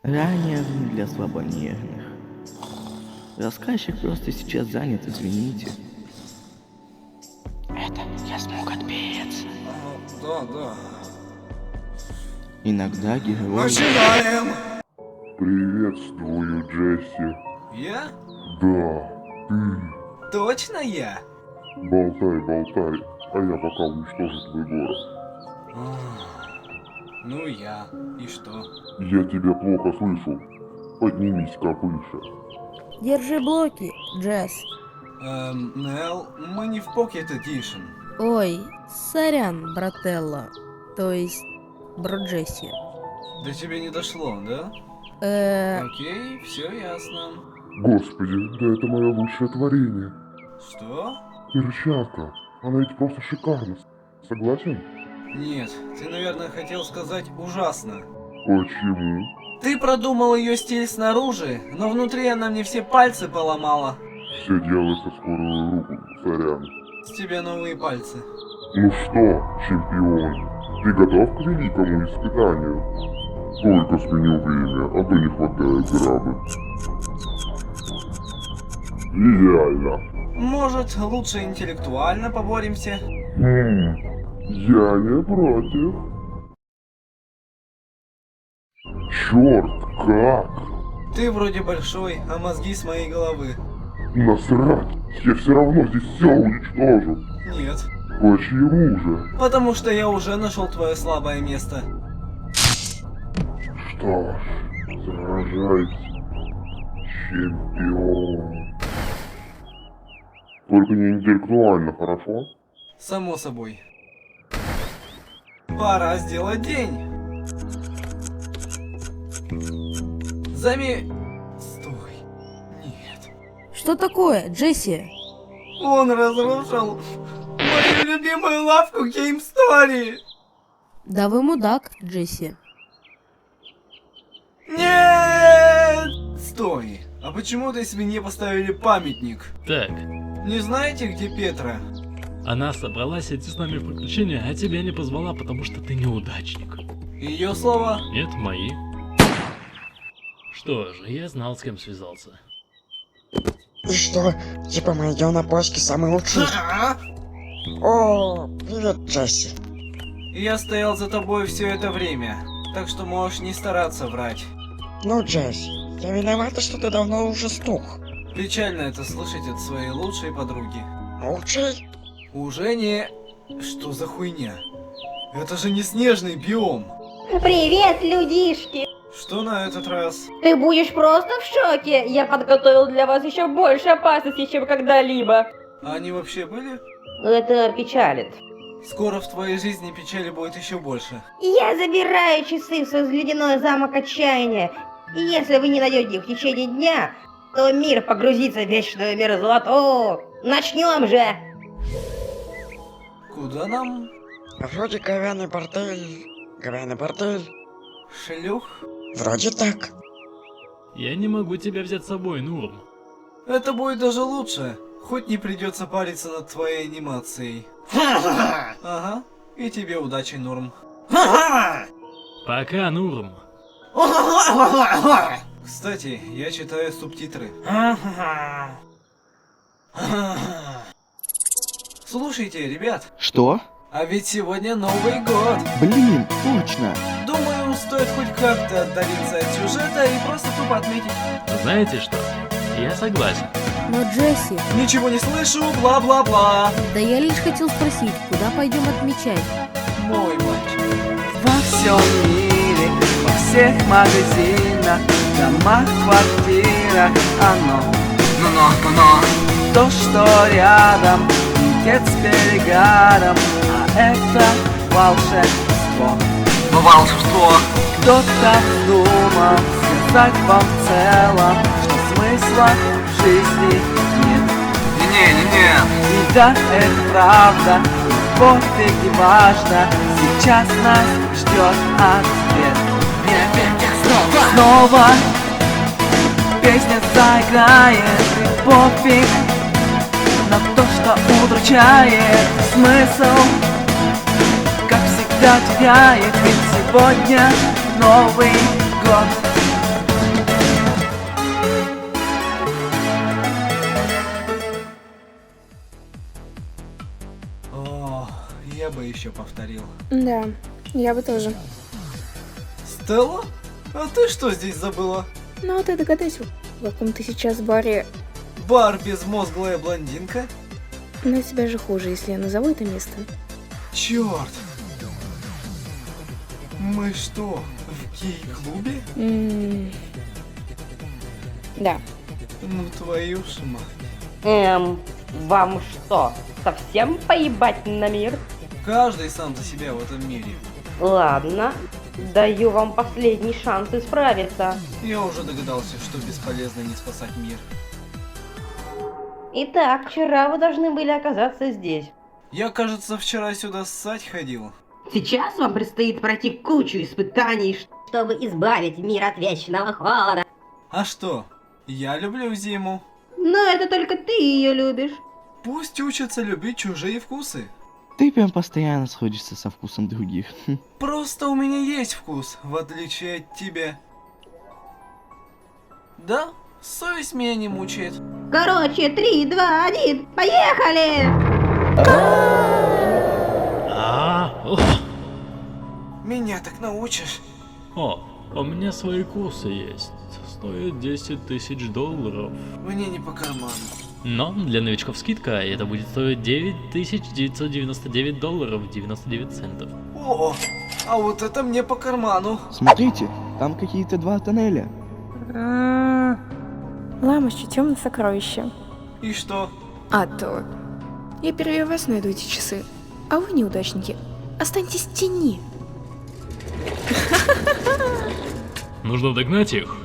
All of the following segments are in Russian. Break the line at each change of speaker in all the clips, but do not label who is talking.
Ранее для слабонервных. Рассказчик просто сейчас занят, извините.
Это я смог отбиться.
Да.
Иногда герой...
Начинаем!
Приветствую, Джесси.
Я?
Да, ты.
Точно я?
Болтай, а я пока уничтожу твой город.
Ну я. И что?
Я тебя плохо слышу. Поднимись-ка выше.
Держи блоки, Джесс.
Нел, мы не в Pocket Edition.
Ой, сорян, брателло. То есть, бро Джесси.
До тебя не дошло, да? Окей, все ясно.
Господи, да это мое лучшее творение.
Что?
Перчатка. Она ведь просто шикарна. Согласен?
Нет, ты, наверное, хотел сказать ужасно.
Почему?
Ты продумал ее стиль снаружи, но внутри она мне все пальцы поломала.
Все делается в скорую руку, сорян.
С тебя новые пальцы.
Ну что, чемпион, ты готов к великому испытанию? Только сменю время, а то не хватает граммы. Идеально.
Может, лучше интеллектуально поборемся?
Я не против. Черт, как?
Ты вроде большой, а мозги с моей головы.
Насрать, я все равно здесь все уничтожу.
Нет.
Почему же?
Потому что я уже нашел твое слабое место.
Что ж, сражайся, чемпион. Только не интеллектуально, хорошо?
Само собой. Пора сделать день. Стой. Нет.
Что такое, Джесси?
Он разрушил мою любимую лавку Game Story.
Да вы мудак, Джесси.
Нет! Стой. А почему этой свинье поставили памятник?
Так,
Не знаете, где Петра?
она собралась идти с нами в приключения, а тебя не позвала, потому что ты неудачник.
Ее слова.
Нет, мои. Что же, я знал, с кем связался.
И что? Типа мы идем на поиски самый лучший? О, привет, Джесси.
Я стоял за тобой все это время, так что можешь не стараться врать.
Ну, Джесси, я виновата, что ты давно уже стух.
Печально это слышать от своей лучшей подруги.
Лучший?
Уже не... Что за хуйня? Это же не снежный биом.
Привет, людишки!
Что на этот раз?
Ты будешь просто в шоке! Я подготовил для вас еще больше опасностей, чем когда-либо.
А они вообще были?
Это печалит.
Скоро в твоей жизни печали будет еще больше.
Я забираю часы в свой ледяной замок отчаяния. И если вы не найдете их в течение дня, то мир погрузится в вечную мерзлоту. Начнем же!
Куда нам?
Вроде говяный бордель. Говяный бордель.
Шлюх?
Вроде так.
Я не могу тебя взять с собой, Нурм.
Это будет даже лучше. Хоть не придется париться над твоей анимацией. Ага. И тебе удачи, Норм.
Пока, Нурм.
Кстати, я читаю субтитры. Слушайте, ребят,
Что?
а ведь сегодня Новый год.
Блин, точно!
Думаю, стоит хоть как-то отдалиться от сюжета и просто тупо отметить.
Знаете что? Я согласен.
Но Джесси,
Ничего не слышу, бла-бла-бла.
да я лишь хотел спросить, куда пойдем отмечать?
Мой мальчик. Во всем мире, во всех магазинах, домах, квартирах, оно, то, что рядом, пикет с перегаром, а это волшебство. Волшебство. Кто-то вздумал сказать вам в целом, что смысла в жизни нет. Не. И да, это правда, и пофиг не важно, сейчас нас ждет ответ. Снова песня заиграет, и пофиг на то, что удручает. Смысл, как всегда, теряет, ведь сегодня Новый год. еще повторил.
Да, я бы тоже.
Стелла? А ты что здесь забыла?
Ну, ты догадайся, в каком ты сейчас баре.
Бар безмозглая блондинка?
Но тебя же хуже, если я назову это место.
Черт! Мы что, в гей-клубе?
Да.
Ну твою ж мать.
Вам что, совсем поебать на мир?
Каждый сам за себя в этом мире.
Ладно, даю вам последний шанс исправиться.
Я уже догадался, что бесполезно не спасать мир.
Итак, вчера вы должны были оказаться здесь.
Я, кажется, вчера сюда ссать ходил.
Сейчас вам предстоит пройти кучу испытаний, чтобы избавить мир от вечного холода.
А что? Я люблю зиму.
Но это только ты ее любишь.
Пусть учатся любить чужие вкусы.
Ты прям постоянно сходишься со вкусом других.
Просто у меня есть вкус, в отличие от тебя. Да, совесть меня не мучает.
Короче, 3, 2, 1, поехали!
Ох.
Меня так научишь?
О, у меня свои курсы есть. Стоит 10 тысяч долларов.
Мне не по карману.
Но для новичков скидка, и это будет стоить 9999 долларов 99 центов.
О, а вот это мне по карману.
Смотрите, там какие-то 2 тоннеля.
Ламочка, темное сокровище.
И что?
А то. Я первее вас найду эти часы. А вы, неудачники, останьтесь в тени.
Нужно догнать их.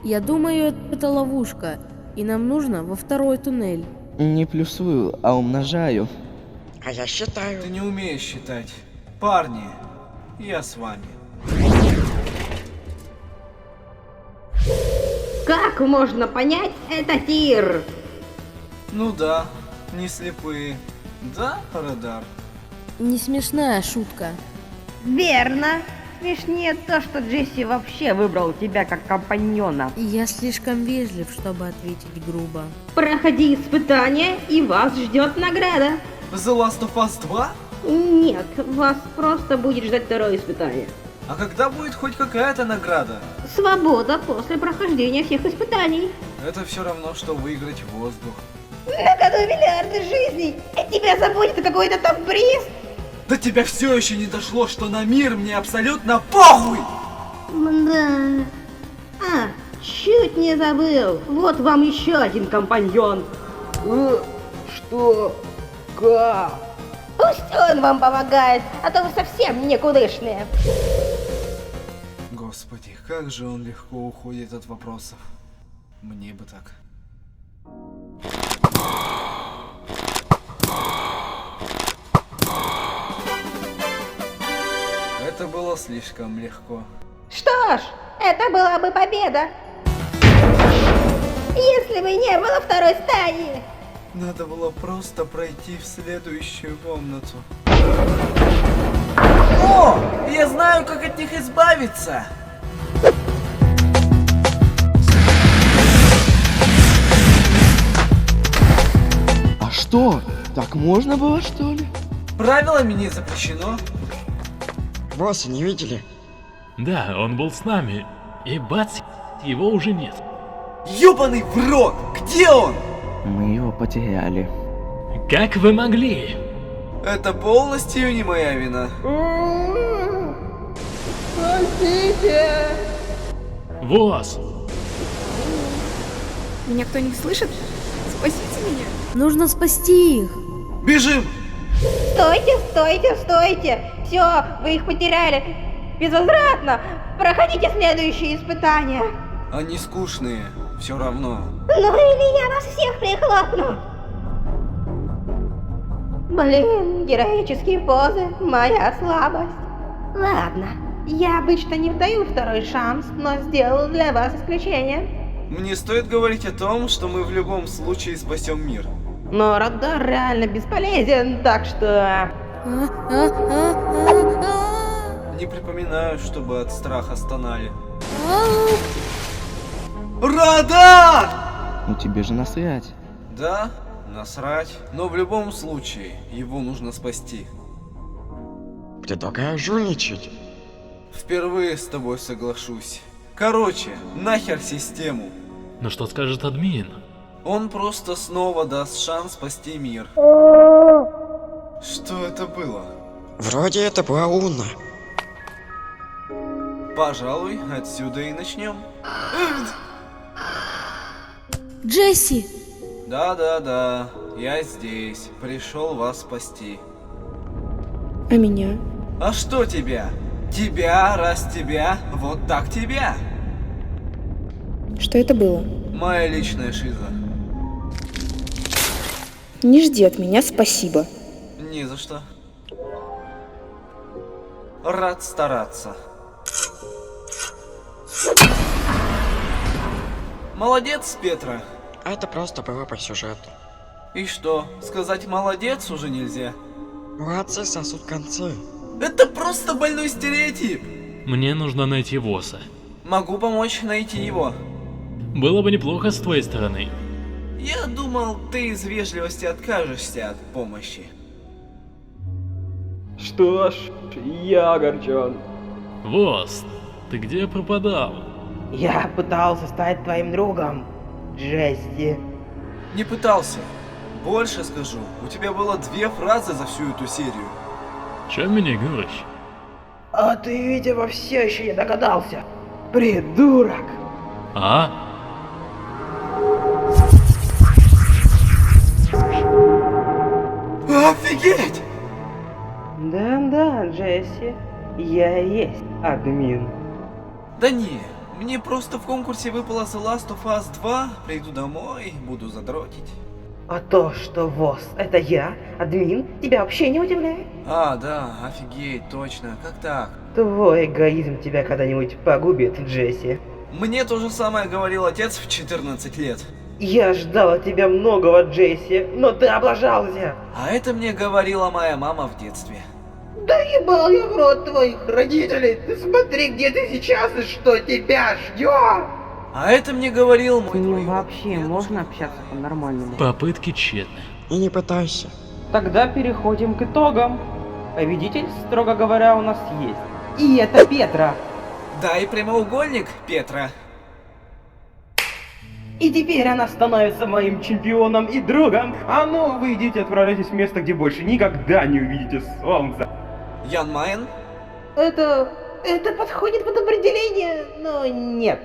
Я думаю, это ловушка, и нам нужно во второй туннель.
Не плюсую, а умножаю.
А я считаю.
Ты не умеешь считать. Парни, я с вами.
Как можно понять, это тир?
Ну да, не слепые. Да, радар?
Не смешная шутка.
Верно. Смешнее то, что Джесси вообще выбрал тебя как компаньона.
Я слишком вежлив, чтобы ответить грубо.
Проходи испытание, и вас ждет награда.
The Last of Us 2?
Нет, вас просто будет ждать второе испытание.
А когда будет хоть какая-то награда?
Свобода после прохождения всех испытаний.
Это все равно, что выиграть воздух.
На кону миллиарды жизней, и тебя забудет какой-то там приз.
До тебя все еще не дошло, что на мир мне абсолютно похуй!
Да. А, чуть не забыл. Вот вам еще один компаньон. Что? Как? Пусть он вам помогает, а то вы совсем никудышные.
Господи, как же он легко уходит от вопросов. Мне бы так. Это было слишком легко.
Что ж, это была бы победа. Если бы не было второй стадии.
Надо было просто пройти в следующую комнату. О! Я знаю, как от них избавиться!
А что? Так можно было, что ли?
Правилами не запрещено.
Босса не видели?
Да, он был с нами. И бац, его уже нет.
Ёбаный в рот! Где он?
Мы его потеряли.
Как вы могли?
Это полностью не моя вина.
ВОЗ!
Меня кто-нибудь слышит? Спасите меня.
Нужно спасти их.
Бежим!
Стойте, стойте, стойте. Все, вы их потеряли. Безвозвратно. Проходите следующие испытания.
Они скучные, все равно.
Ну или я вас всех прихлопну. Блин, героические позы, моя слабость. Ладно, я обычно не даю второй шанс, но сделал для вас исключение.
Мне стоит говорить о том, что мы в любом случае спасем мир.
Но радар реально бесполезен, так что...
Не припоминаю, чтобы от страха стонали. Радар!
Ну тебе же насрать.
Да, насрать. Но в любом случае, его нужно спасти.
Предлагаю жульничать.
Впервые с тобой соглашусь. Короче, нахер систему.
Но что скажет админ?
Он просто снова даст шанс спасти мир. Что это было?
Вроде это была Луна.
Пожалуй, отсюда и начнем.
Джесси!
Да-да-да, я здесь. Пришел вас спасти.
А меня?
А что тебя? Тебя, раз тебя, вот так тебя.
Что это было?
Моя личная шиза.
Не жди от меня спасибо.
Ни за что. Рад стараться. Молодец, Петра.
А это просто было по сюжету.
И что, сказать молодец уже нельзя?
Молодцы сосут концы.
Это просто больной стереотип.
Мне нужно найти Восса.
Могу помочь найти его.
Было бы неплохо с твоей стороны.
Я думал, ты из вежливости откажешься от помощи.
Что ж, я огорчен.
Восс, ты где пропадал?
Я пытался стать твоим другом, Джесси.
Не пытался. Больше скажу, у тебя было 2 фразы за всю эту серию.
Чем меня игнорируешь?
А ты, видимо, все еще не догадался. Придурок.
А?
Офигеть!
Да-да, Джесси, я и есть админ.
Да не, мне просто в конкурсе выпало The Last of Us 2, приду домой, буду задротить.
А то, что ВОЗ это я, админ, тебя вообще не удивляет?
А, да, офигеть, точно, как так?
Твой эгоизм тебя когда-нибудь погубит, Джесси.
Мне то же самое говорил отец в 14 лет.
Я ждал от тебя многого, Джесси, но ты облажался.
А это мне говорила моя мама в детстве.
Да ебал я в рот твоих родителей. Ты смотри, где ты сейчас и что тебя ждет.
А это мне говорил мой
С ним
двоюродный
вообще
дедушка.
можно общаться по-нормальному?
Попытки тщетны.
И не пытайся.
Тогда переходим к итогам. Победитель, строго говоря, у нас есть. И это Петра.
Дай прямоугольник, Петра.
И теперь она становится моим чемпионом и другом.
А ну, вы идите, отправляйтесь в место, где больше никогда не увидите солнца.
Ян Майен?
Это подходит под определение, но нет.